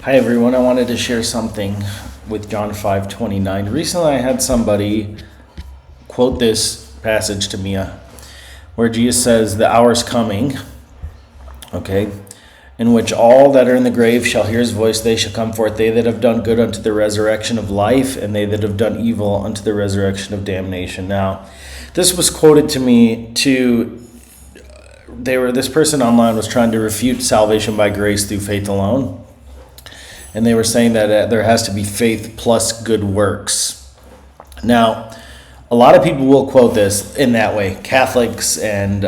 Hi everyone, I wanted to share something with John 5:29. Recently I had somebody quote this passage to me where Jesus says, "The hour is coming, okay, in which all that are in the grave shall hear his voice, they shall come forth, they that have done good unto the resurrection of life, and they that have done evil unto the resurrection of damnation." Now, this was quoted to me this person online was trying to refute salvation by grace through faith alone. And they were saying that there has to be faith plus good works. Now, a lot of people will quote this in that way. Catholics and,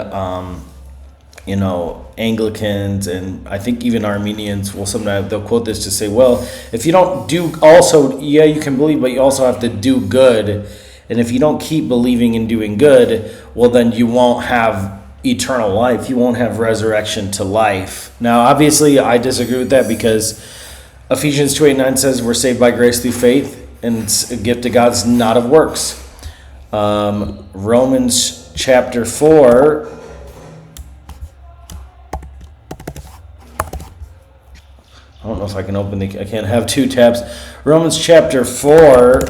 Anglicans and I think even Armenians will sometimes, they'll quote this to say, well, if you don't do also, yeah, you can believe, but you also have to do good. And if you don't keep believing and doing good, well, then you won't have eternal life. You won't have resurrection to life. Now, obviously, I disagree with that because Ephesians 2:8-9 says we're saved by grace through faith, and it's a gift of God, it's not of works. Romans chapter 4. I don't know if I can I can't have two tabs. Romans chapter 4,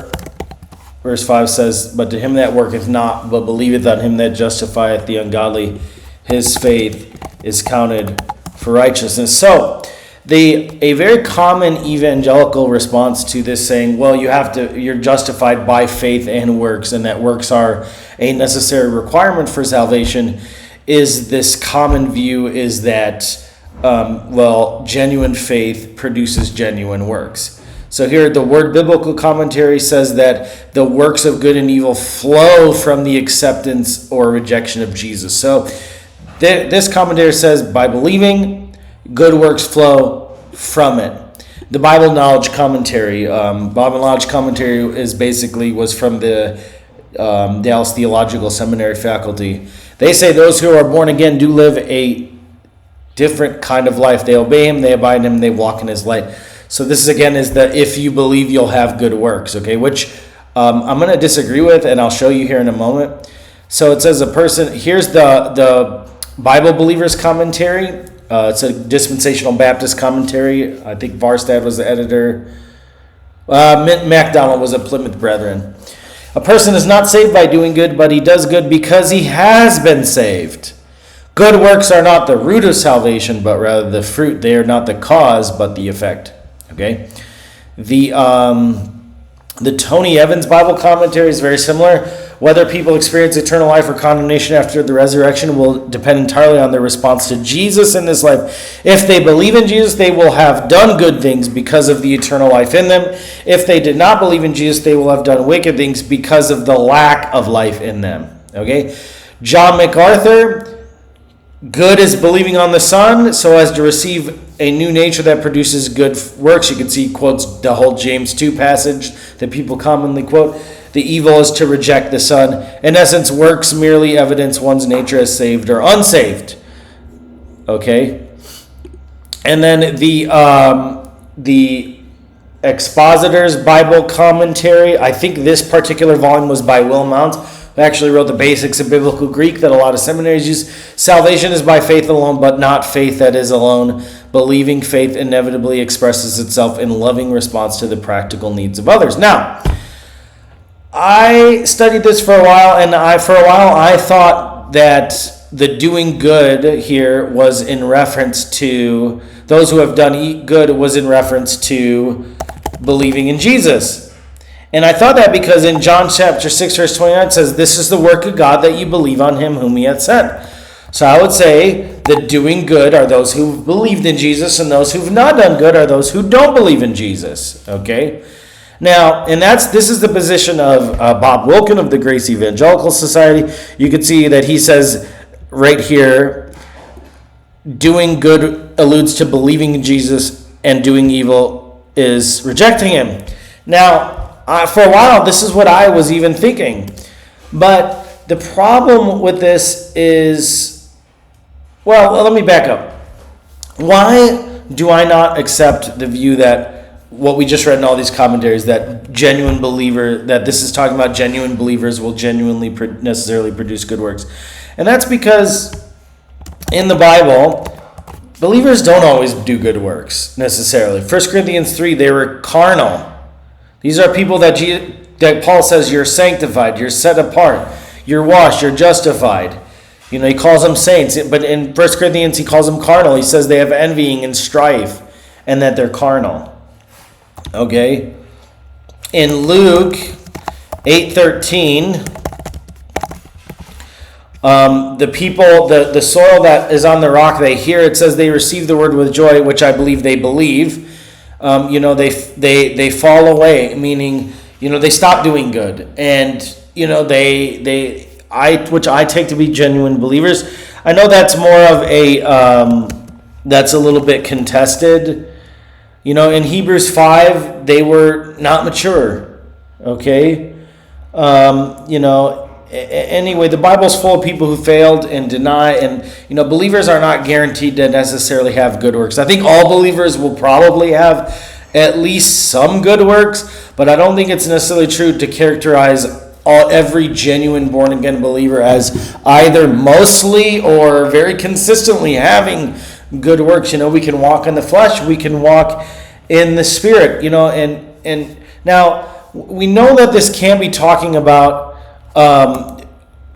verse 5 says, "But to him that worketh not, but believeth on him that justifieth the ungodly, his faith is counted for righteousness." So, a very common evangelical response to this saying, well, you're justified by faith and works, and that works are a necessary requirement for salvation, is this common view is that, genuine faith produces genuine works. So here, the Word Biblical Commentary says that the works of good and evil flow from the acceptance or rejection of Jesus. So this commentary says, by believing, good works flow from it. The Bible Knowledge Commentary, was from the Dallas Theological Seminary faculty. They say those who are born again do live a different kind of life. They obey him, they abide in him, they walk in his light. So this is that if you believe, you'll have good works, okay? Which I'm going to disagree with, and I'll show you here in a moment. So it says here's the Bible Believers Commentary. It's a dispensational Baptist commentary. I think Varstad was the editor. MacDonald was a Plymouth Brethren. "A person is not saved by doing good, but he does good because he has been saved. Good works are not the root of salvation, but rather the fruit. They are not the cause, but the effect." Okay? The Tony Evans Bible commentary is very similar. "Whether people experience eternal life or condemnation after the resurrection will depend entirely on their response to Jesus in this life. If they believe in Jesus, they will have done good things because of the eternal life in them. If they did not believe in Jesus, they will have done wicked things because of the lack of life in them." Okay? John MacArthur, "Good is believing on the Son so as to receive a new nature that produces good works." You can see he quotes the whole James 2 passage that people commonly quote. "The evil is to reject the Son. In essence, works merely evidence one's nature as saved or unsaved." Okay? And then the Expositor's Bible Commentary, I think this particular volume was by Will Mount, who actually wrote the Basics of Biblical Greek that a lot of seminaries use. "Salvation is by faith alone, but not faith that is alone. Believing faith inevitably expresses itself in loving response to the practical needs of others." Now, I studied this for a while, and I thought that the doing good here was in reference to those who have done good, was in reference to believing in Jesus. And I thought that because in John chapter 6, verse 29, it says, "This is the work of God, that you believe on him whom he hath sent." So I would say that doing good are those who've believed in Jesus, and those who've not done good are those who don't believe in Jesus. Okay? Now, and this is the position of Bob Wilkin of the Grace Evangelical Society. You can see that he says right here, doing good alludes to believing in Jesus, and doing evil is rejecting him. Now, for a while, this is what I was even thinking. But the problem with this is, let me back up. Why do I not accept the view that what we just read in all these commentaries, that this is talking about genuine believers will genuinely necessarily produce good works? And that's because in the Bible, believers don't always do good works necessarily. 1 Corinthians 3, they were carnal. These are people that Paul says you're sanctified, you're set apart, you're washed, you're justified. He calls them saints, but in 1 Corinthians he calls them carnal. He says they have envying and strife and that they're carnal. Okay? In Luke 8:13, the people, the soil that is on the rock, they hear, it says they receive the word with joy, which I believe they believe. They fall away, meaning, they stop doing good. And, which I take to be genuine believers. I know that's more of that's a little bit contested. In Hebrews 5, they were not mature. Okay? Anyway, the Bible's full of people who failed and deny, and believers are not guaranteed to necessarily have good works. I think all believers will probably have at least some good works, but I don't think it's necessarily true to characterize every genuine born again believer as either mostly or very consistently having good works. We can walk in the flesh, we can walk in the spirit. And now we know that this can't be talking about.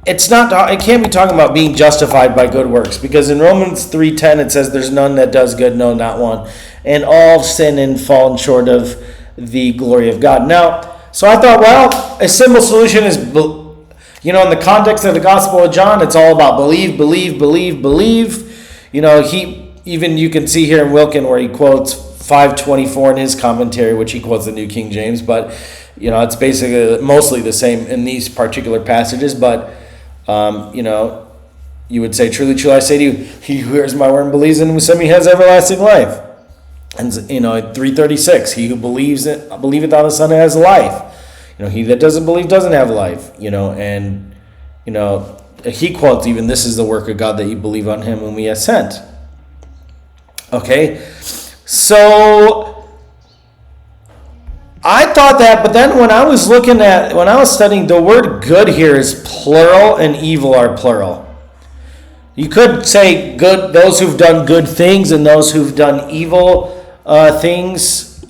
It can't be talking about being justified by good works, because in Romans 3:10 it says there's none that does good, no, not one, and all sin and fallen short of the glory of God. Now, so I thought, well, a simple solution is, in the context of the Gospel of John, it's all about believe, believe, believe, believe. You can see here in Wilkin where he quotes 5:24 in his commentary, which he quotes the New King James, but it's basically mostly the same in these particular passages. But you would say, truly, truly, I say to you, he who hears my word and believes in him has everlasting life. And 3:36, he who believeth on the Son has life. He that doesn't believe doesn't have life. He quotes even, this is the work of God, that you believe on him whom he has sent. Okay, so I thought that, but then when I was studying, the word good here is plural and evil are plural. You could say good, those who've done good things and those who've done evil things.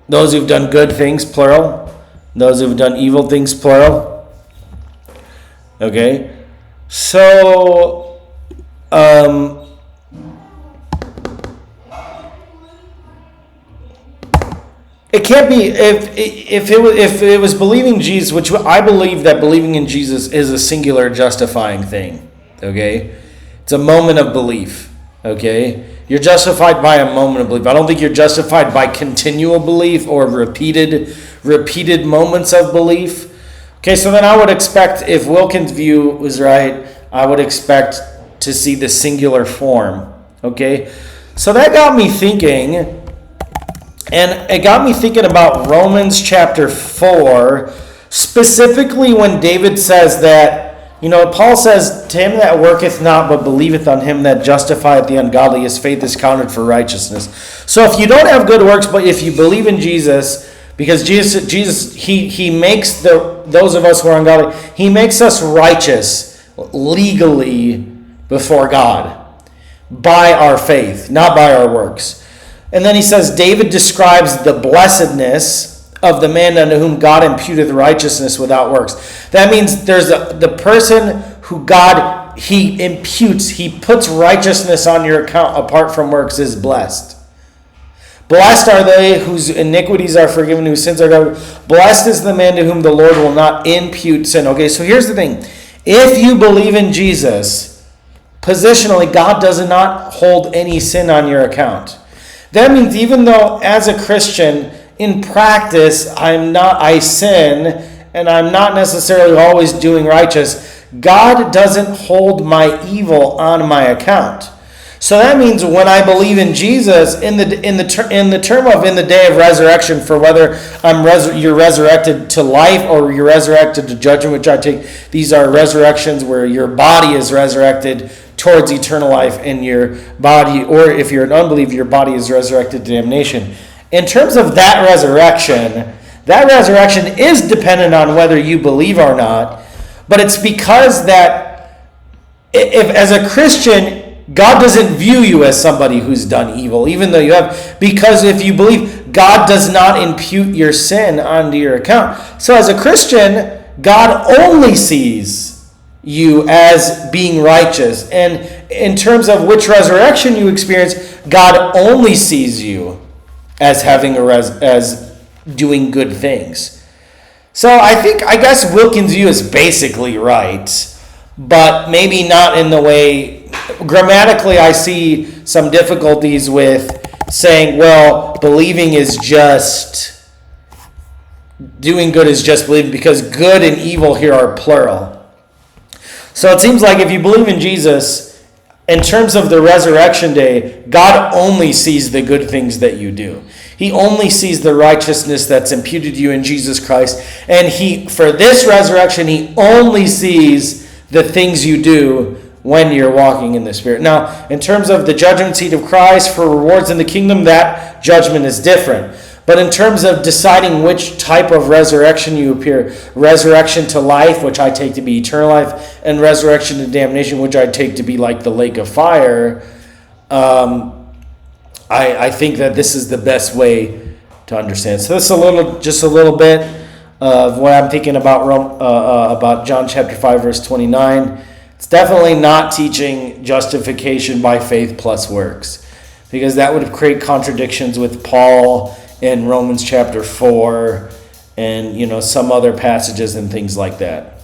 Those who've done good things, plural. Those who've done evil things, plural. Okay, so it can't be if it was believing Jesus, which I believe that believing in Jesus is a singular justifying thing. Okay, it's a moment of belief. Okay, you're justified by a moment of belief. I don't think you're justified by continual belief or repeated moments of belief. Okay, so then I would expect, if Wilkins' view was right, I would expect to see the singular form. Okay, so that got me thinking, and it got me thinking about Romans chapter 4, specifically when David says that, Paul says, to him that worketh not, but believeth on him that justifieth the ungodly, his faith is counted for righteousness. So if you don't have good works, but if you believe in Jesus, because Jesus, he makes those of us who are ungodly, he makes us righteous legally before God by our faith, not by our works. And then he says, David describes the blessedness of the man unto whom God imputeth righteousness without works. That means there's the person who God, he imputes, he puts righteousness on your account apart from works is blessed. Blessed are they whose iniquities are forgiven, whose sins are covered. Blessed is the man to whom the Lord will not impute sin. Okay, so here's the thing. If you believe in Jesus, positionally, God does not hold any sin on your account. That means even though as a Christian, in practice, I sin, and I'm not necessarily always doing righteous, God doesn't hold my evil on my account. So that means when I believe in Jesus, in the term of in the day of resurrection, for whether you're resurrected to life or you're resurrected to judgment, which I take, these are resurrections where your body is resurrected towards eternal life, and your body, or if you're an unbeliever, your body is resurrected to damnation. In terms of that resurrection is dependent on whether you believe or not, but it's because that if as a Christian, God doesn't view you as somebody who's done evil, even though you have, because if you believe, God does not impute your sin onto your account. So as a Christian, God only sees you as being righteous. And in terms of which resurrection you experience, God only sees you as having as doing good things. So I guess Wilkins' view is basically right, but maybe not in the way. Grammatically, I see some difficulties with saying, well, believing is just, doing good is just believing, because good and evil here are plural. So it seems like if you believe in Jesus, in terms of the resurrection day, God only sees the good things that you do. He only sees the righteousness that's imputed to you in Jesus Christ. And for this resurrection, he only sees the things you do when you're walking in the Spirit. Now, in terms of the judgment seat of Christ for rewards in the kingdom, that judgment is different. But in terms of deciding which type of resurrection you appear, resurrection to life, which I take to be eternal life, and resurrection to damnation, which I take to be like the lake of fire, I think that this is the best way to understand. So this is just a little bit of what I'm thinking about John chapter 5, verse 29. It's definitely not teaching justification by faith plus works, because that would create contradictions with Paul in Romans chapter 4 and some other passages and things like that.